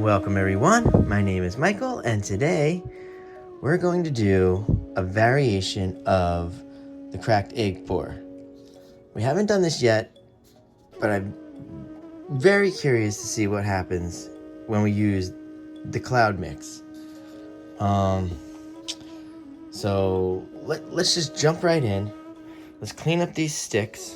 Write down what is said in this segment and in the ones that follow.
Welcome everyone, my name is Michael, and today we're going to do a variation of the cracked egg pour. We haven't done this yet, but I'm very curious to see what happens when we use the cloud mix. So let's just jump right in. Let's clean up these sticks,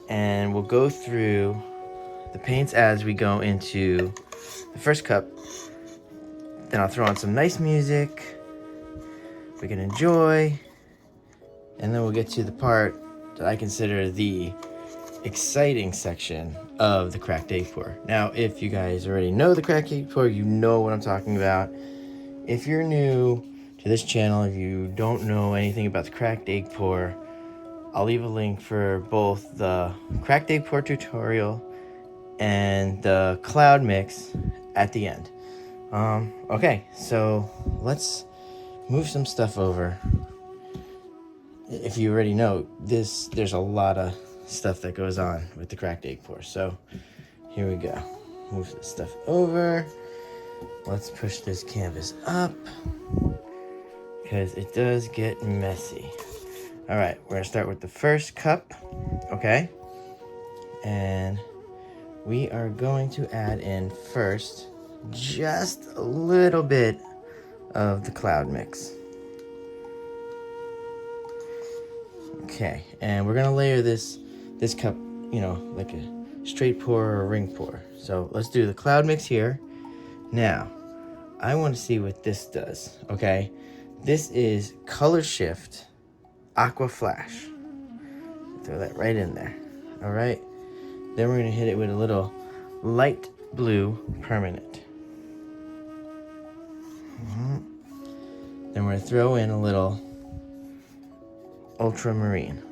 and we'll go through the paints as we go into the first cup. Then I'll throw on some nice music we can enjoy, and then we'll get to the part that I consider the exciting section of the cracked egg pour. Now, if you guys already know the cracked egg pour, you know what I'm talking about. If you're new to this channel, if you don't know anything about the cracked egg pour, I'll leave a link for both the cracked egg pour tutorial and the cloud mix at the end. Okay, so let's move some stuff over. If you already know this, there's a lot of stuff that goes on with the cracked egg pour. So here we go. Move this stuff over. Let's push this canvas up because it does get messy. All right, we're gonna start with the first cup, okay? And we are going to add in first just a little bit of the cloud mix. Okay, and we're gonna layer this cup, like a straight pour or a ring pour. So let's do the cloud mix here. Now, I want to see what this does, okay? This is Color Shift Aqua Flash. Throw that right in there, all right? Then we're gonna hit it with a little light blue permanent. Then we're gonna throw in a little ultramarine.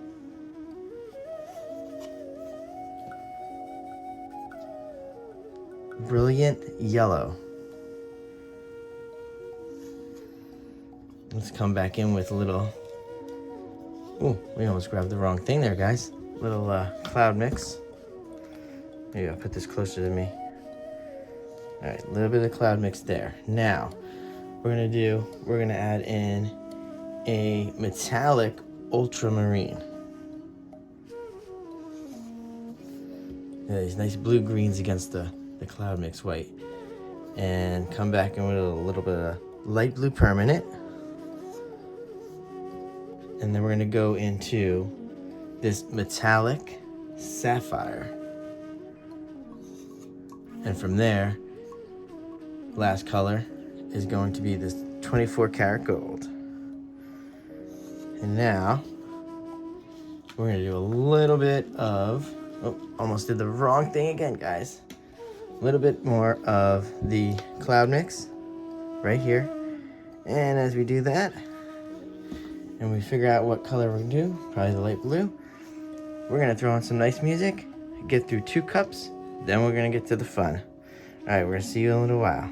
Brilliant yellow. Let's come back in with a little, oh, we almost grabbed the wrong thing there, guys. Little cloud mix. Maybe I'll put this closer to me. All right, a little bit of cloud mix there. Now, we're gonna add in a metallic ultramarine. These nice blue greens against the cloud mix white. And come back in with a little bit of light blue permanent. And then we're gonna go into this metallic sapphire. And from there, last color is going to be this 24 karat gold. And now, we're gonna do a little bit of, oh, almost did the wrong thing again, guys. A little bit more of the cloud mix right here. And as we do that, and we figure out what color we're gonna do, probably the light blue, we're gonna throw on some nice music, get through 2 cups, then we're gonna get to the fun. All right, we're gonna see you in a little while.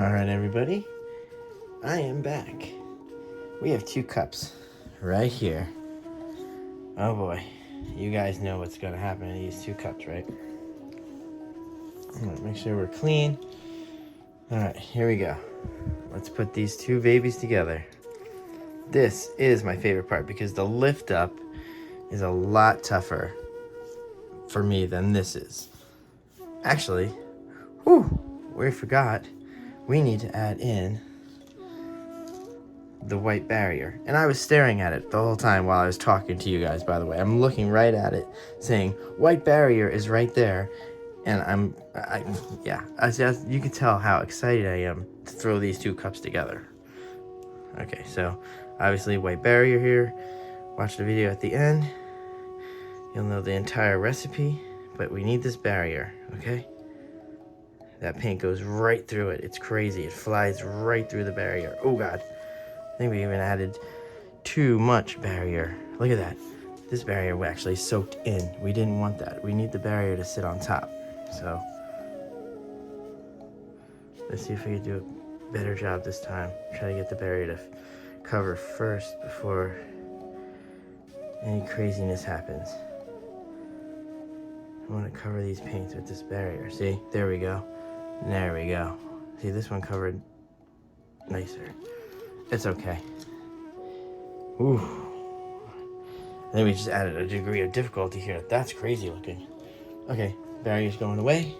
All right, everybody, I am back. We have 2 cups right here. Oh boy, you guys know what's gonna happen in these 2 cups, right? I'm gonna make sure we're clean. All right, here we go. Let's put these 2 babies together. This is my favorite part because the lift up is a lot tougher for me than this is. Actually, we forgot. We need to add in the white barrier. And I was staring at it the whole time while I was talking to you guys, by the way. I'm looking right at it saying, white barrier is right there. And you can tell how excited I am to throw these 2 cups together. Okay, so obviously white barrier here. Watch the video at the end. You'll know the entire recipe, but we need this barrier, okay? That paint goes right through it. It's crazy. It flies right through the barrier. Oh God. I think we even added too much barrier. Look at that. This barrier actually soaked in. We didn't want that. We need the barrier to sit on top. So let's see if we can do a better job this time. Try to get the barrier to cover first before any craziness happens. I want to cover these paints with this barrier. See? There we go. There we go. See, this one covered nicer. It's okay. Ooh. I think we just added a degree of difficulty here. That's crazy looking. Okay, barrier's going away.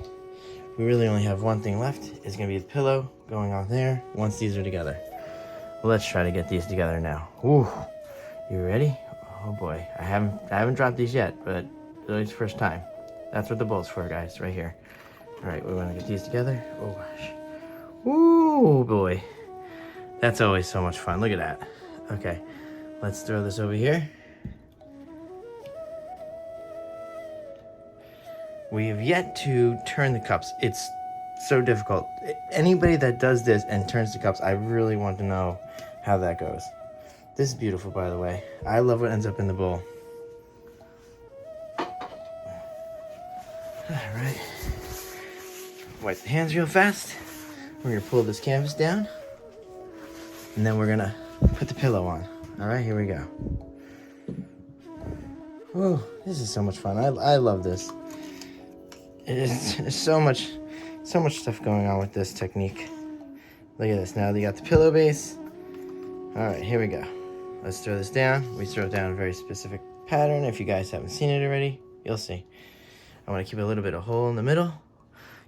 We really only have one thing left. It's gonna be the pillow going on there once these are together. Let's try to get these together now. Ooh. You ready? Oh boy. I haven't dropped these yet, but it's the first time. That's what the bowl's for, guys, right here. All right, we want to get these together. Oh gosh. Ooh boy. That's always so much fun. Look at that. Okay, let's throw this over here. We have yet to turn the cups. It's so difficult. Anybody that does this and turns the cups, I really want to know how that goes. This is beautiful, by the way. I love what ends up in the bowl. All right. Wipe the hands real fast. We're gonna pull this canvas down. And then we're gonna put the pillow on. All right, here we go. Oh, this is so much fun. I love this. There's so much stuff going on with this technique. Look at this. Now you got the pillow base. All right, here we go. Let's throw this down. We throw it down a very specific pattern. If you guys haven't seen it already, you'll see. I want to keep a little bit of hole in the middle.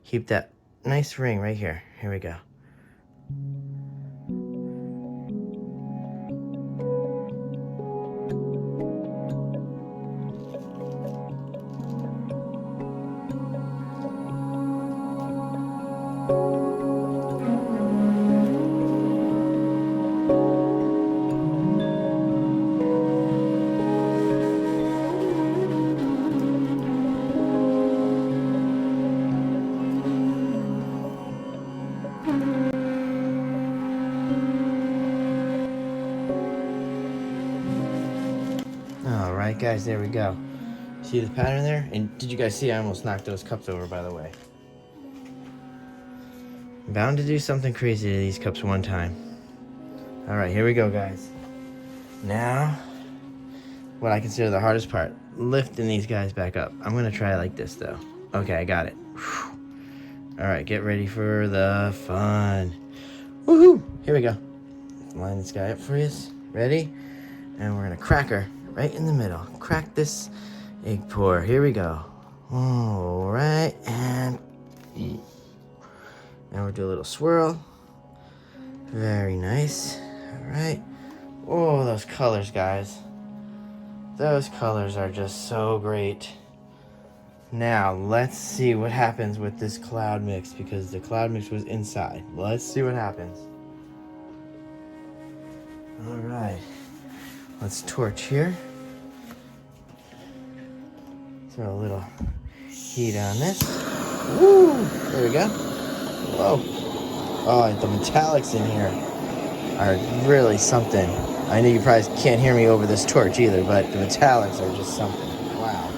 Keep that nice ring right here. Here we go. All right, guys, there we go. See the pattern there? And did you guys see I almost knocked those cups over, by the way? Bound to do something crazy to these cups one time. All right, here we go, guys. Now, what I consider the hardest part, lifting these guys back up. I'm gonna try like this, though. Okay, I got it. Whew. All right, get ready for the fun. Woohoo! Here we go. Line this guy up for you. Ready? And we're gonna crack her right in the middle. Crack this egg pour. Here we go. All right, and now we'll do a little swirl. Very nice. All right. Oh, those colors, guys. Those colors are just so great. Now, let's see what happens with this cloud mix, because the cloud mix was inside. Let's see what happens. All right. Let's torch here. Throw a little heat on this. Woo! There we go. Whoa. Oh, the metallics in here are really something. I know you probably can't hear me over this torch either, but the metallics are just something. Wow.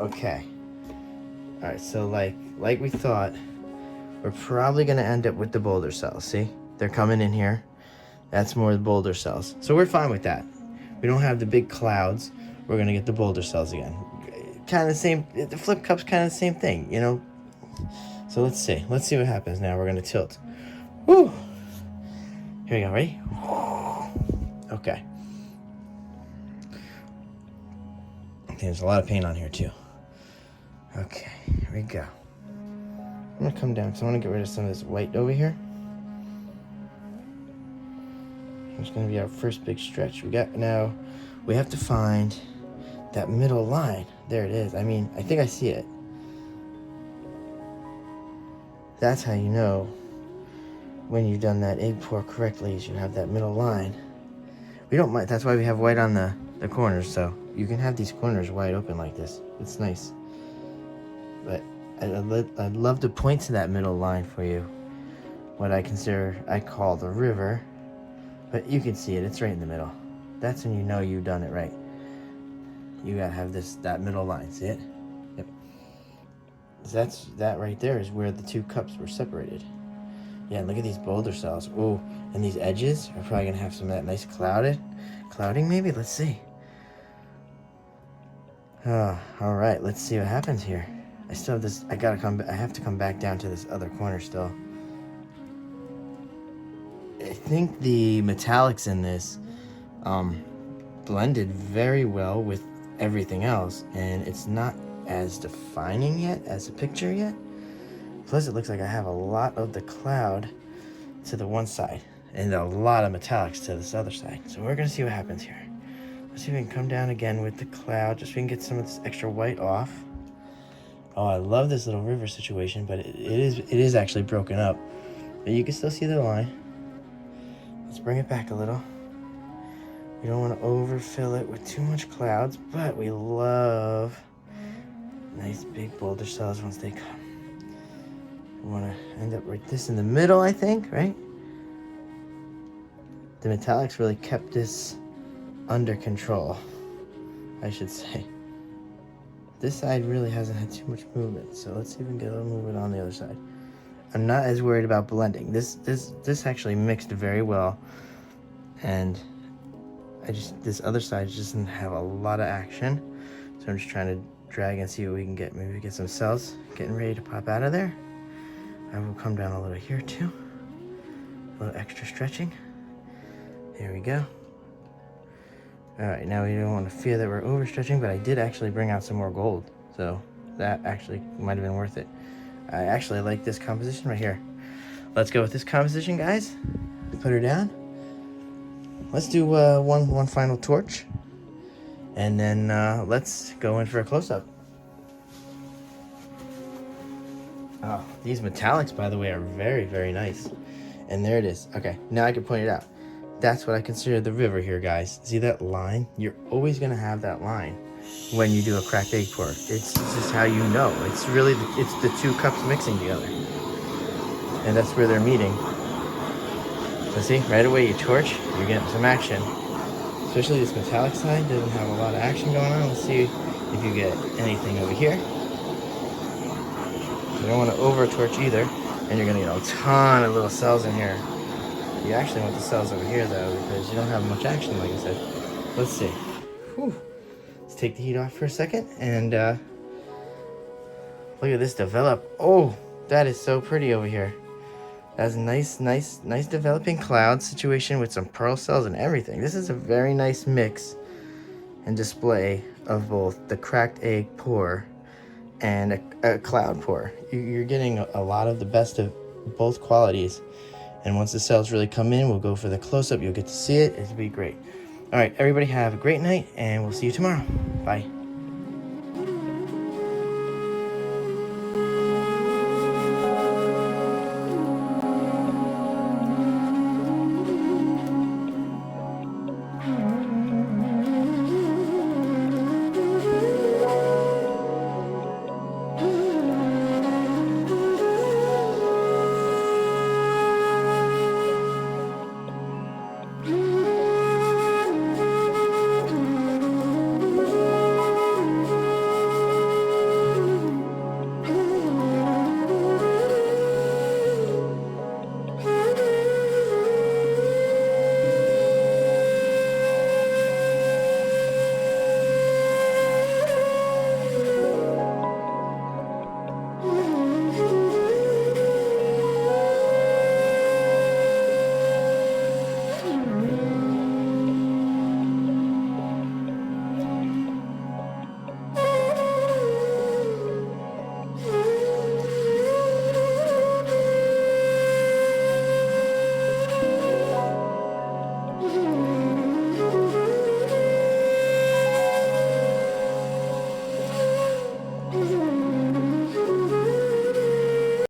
Okay. All right, so like we thought, we're probably going to end up with the boulder cells. See, they're coming in here. That's more the boulder cells. So we're fine with that. We don't have the big clouds. We're going to get the boulder cells again. Kind of the same, the flip cup's kind of the same thing, you know? So let's see what happens now. We're going to tilt. Woo! Here we go, ready? Okay. There's a lot of paint on here too. Okay, here we go. I'm gonna come down because I want to get rid of some of this white over here. It's gonna be our first big stretch. Now we have to find that middle line. There it is. I mean, I think I see it. That's how you know when you've done that egg pour correctly, is you have that middle line. We don't mind. That's why we have white on the corners, so you can have these corners wide open like this. It's nice. But I'd love to point to that middle line for you. What I call the river. But you can see it. It's right in the middle. That's when you know you've done it right. You gotta have that middle line. See it? Yep. That right there is where the two cups were separated. Yeah, look at these boulder cells. Oh, and these edges are probably gonna have some of that nice clouding maybe. Let's see. Oh, all right. Let's see what happens here. I still have this. I have to come back down to this other corner still. I think the metallics in this blended very well with everything else, and it's not as defining yet as a picture yet. Plus, it looks like I have a lot of the cloud to the one side and a lot of metallics to this other side. So we're gonna see what happens here. Let's see if we can come down again with the cloud, just so we can get some of this extra white off. Oh, I love this little river situation, but it is actually broken up. But you can still see the line. Let's bring it back a little. We don't want to overfill it with too much clouds, but we love nice big boulder cells once they come. We want to end up with this in the middle, I think, right? The metallics really kept this under control, I should say. This side really hasn't had too much movement, so let's see if we can get a little movement on the other side. I'm not as worried about blending. This actually mixed very well, and this other side just doesn't have a lot of action, so I'm just trying to drag and see what we can get. Maybe get some cells getting ready to pop out of there. I will come down a little here too. A little extra stretching. There we go. All right, now we don't want to fear that we're overstretching, but I did actually bring out some more gold, so that actually might have been worth it. I actually like this composition right here. Let's go with this composition, guys. Put her down. Let's do one final torch, and then let's go in for a close-up. Oh, these metallics, by the way, are very, very nice. And there it is. Okay, now I can point it out. That's what I consider the river here, guys. See that line? You're always gonna have that line when you do a cracked egg pour. It's just how you know. It's really it's the two cups mixing together, and that's where they're meeting. So see, right away you torch, you're getting some action. Especially this metallic side doesn't have a lot of action going on. Let's see if you get anything over here. You don't want to over torch either, and you're gonna get a ton of little cells in here. You actually want the cells over here though, because you don't have much action, like I said. Let's see. Whew. Let's take the heat off for a second, and look at this develop. Oh, that is so pretty over here. That's a nice developing cloud situation with some pearl cells and everything. This is a very nice mix and display of both the cracked egg pour and a cloud pour. You're getting a lot of the best of both qualities. And once the cells really come in, we'll go for the close-up. You'll get to see it. It'll be great. All right, everybody have a great night, and we'll see you tomorrow. Bye.